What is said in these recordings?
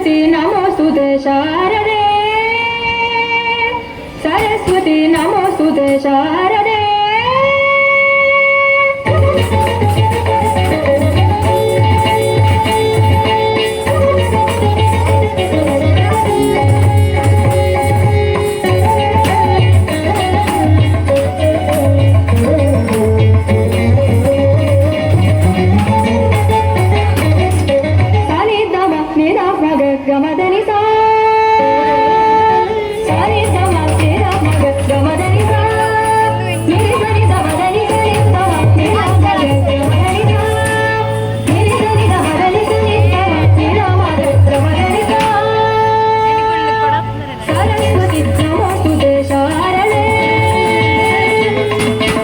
सरस्वती नमोस्तुते शारदे सरस्वती नमोस्तुते शारदे गमदनि सा सारे समा तेरा मगत गमदनि सा मेरे सनि दमदनि सनि समा तेरा मगत गमदनि सा मेरे सनि दमदनि सनि समा तेरा मगत गमदनि सा सरस्वती नमोस्तुते शारदे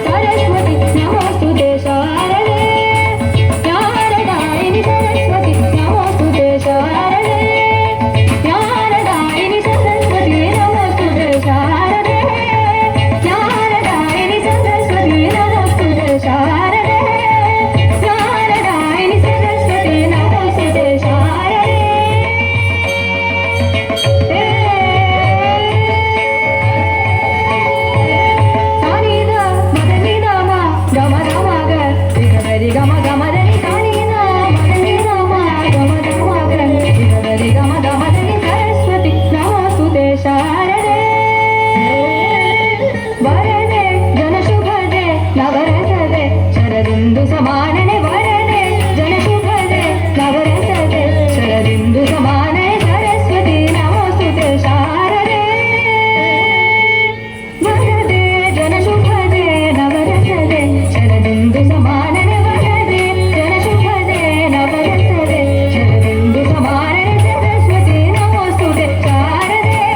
सरस्वती नमोस्तुते शारदे शारदायिनि सरस्वती नमोस्तुते शारदे शरदिंदु समानने वरदे जनशुभदे नवरसदे शरदिंदु समाने सरस्वती नमोस्तुते शारदे वरदे जनशुभदे नवरसदे शरदिंदु समानने वरदे जनशुभदे नवरसदे शरदिंदु समानने सरस्वती नमोस्तुते शारदे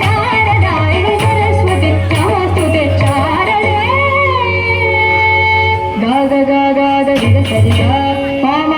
नारदायिनि सरस्वती नमोस्तुते शारदे गा गा गा गा गा गा गा गा गा